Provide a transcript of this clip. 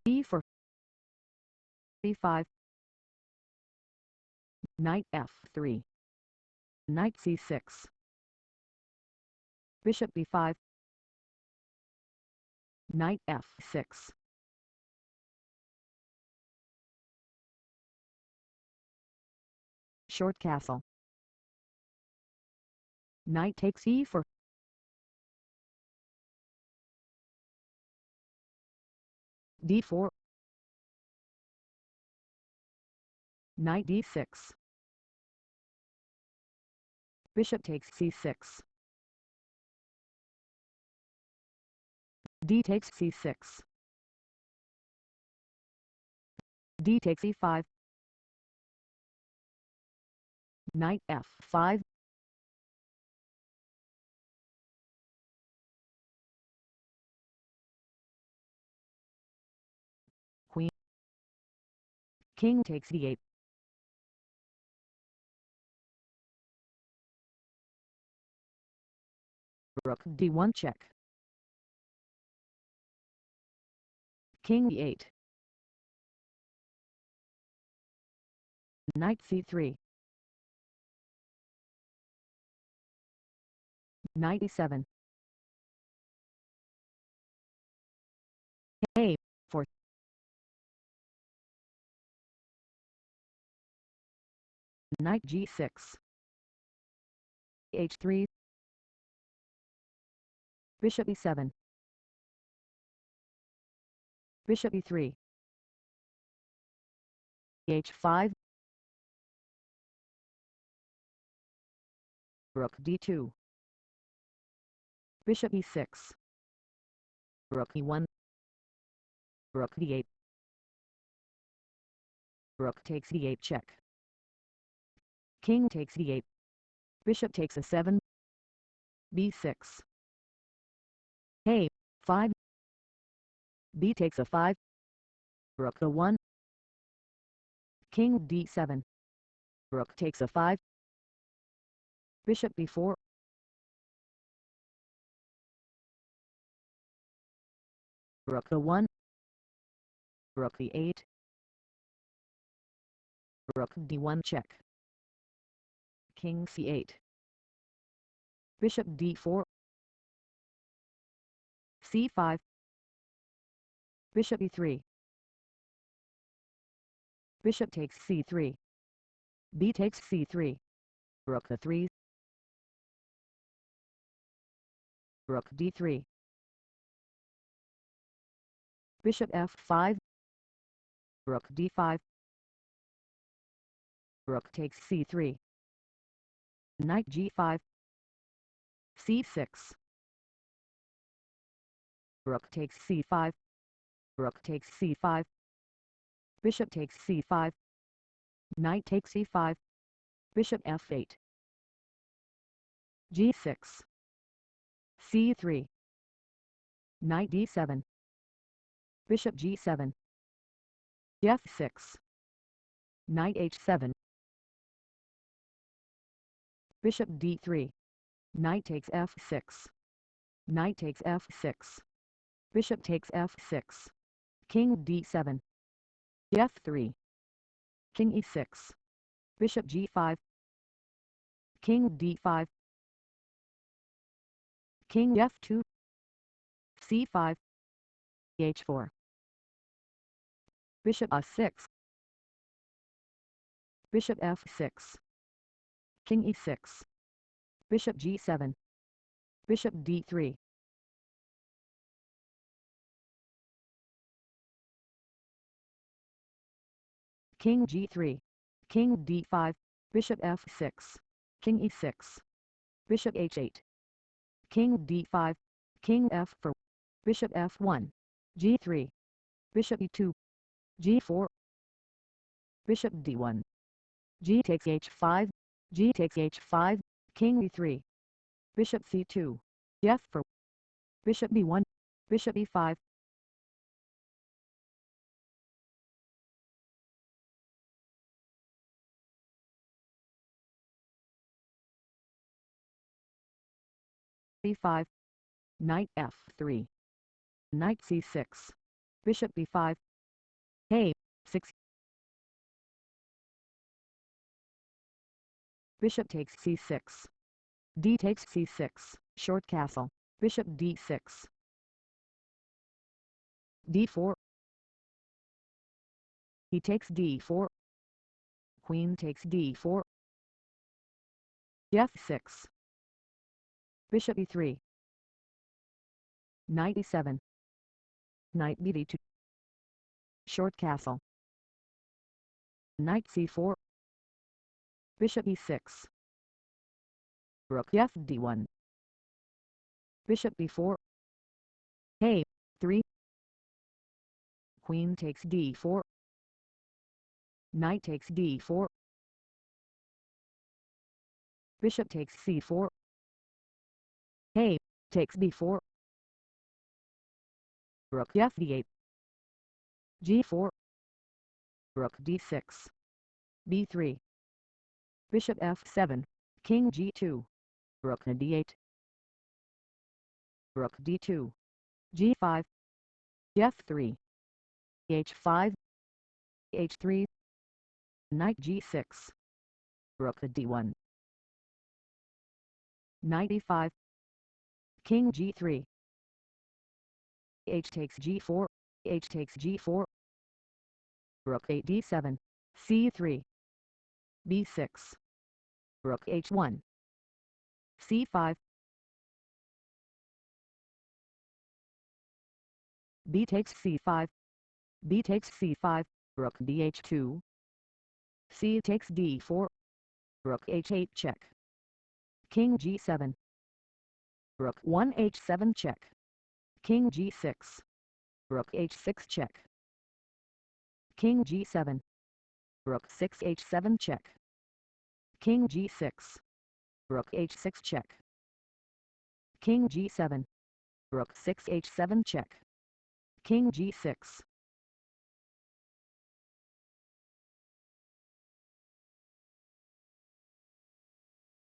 e4, e5, knight f3, knight c6, bishop b5, knight f6, short castle, knight takes e4, d4, knight d6, bishop takes c6, d takes c6, d takes e5, knight f5, queen, king takes d8, rook d1 check, king e8, knight c3, knight e7, a4, knight g6, h3, bishop e7, bishop e3, h5, rook d2, bishop e6, rook e1, rook d8, rook takes d8 check, king takes d8, bishop takes a7, b6, a5, b takes a5, rook a1, king d7, rook takes a5, bishop b4, rook a1, rook e8, rook d1 check, king c8, bishop d4, c5, bishop e3, bishop takes c3, b takes c3, rook a3, rook d3, bishop f5, rook d5, rook takes c3, knight g5, c6, rook takes c5, rook takes c5, bishop takes c5, knight takes e5, bishop f8, g6, c3, knight d7, bishop g7, f6, knight h7, bishop d3, knight takes f6, knight takes f6, bishop takes f6, king d7, f3, king e6, bishop g5, king d5, king f2, c5, h4, bishop a6, bishop f6, king e6, bishop g7, bishop d3, king g3, king d5, bishop f6, king e6, bishop h8, king d5, king f4, bishop f1, g3, bishop e2, g4, bishop d1, g takes h5, g takes h5, king e3, bishop c2, f4, bishop b1, bishop e5, e5, knight f3, knight c6, bishop b5, a6. Bishop takes c6. D takes c6, short castle. Bishop d6. d4. He takes d4. Queen takes d4. f6. Bishop e3. Knight e7. Knight bd2. Short castle. Knight c4. Bishop e6. Rook fd1. Bishop b4. a3. Queen takes d4. Knight takes d4. Bishop takes c4. a takes b4. Rook fd8. g4. Rook d6. b3. Bishop f7. King g2. Rook d8. Rook d2. g5. f3. h5. h3. Knight g6. Rook d1. Knight e5. King g3. H takes g4. H takes g4. Rook d7. c3. b6. Rook h1. c5. B takes c5. B takes c5. Rook dh2. C takes d4. Rook h8 check. King g7. Rook 1 h7 check. King g6. Rook h6 check. King g7. Rook 6 h7 check. King g6. Rook h6 check. King g7. Rook 6 h7 check. King g6.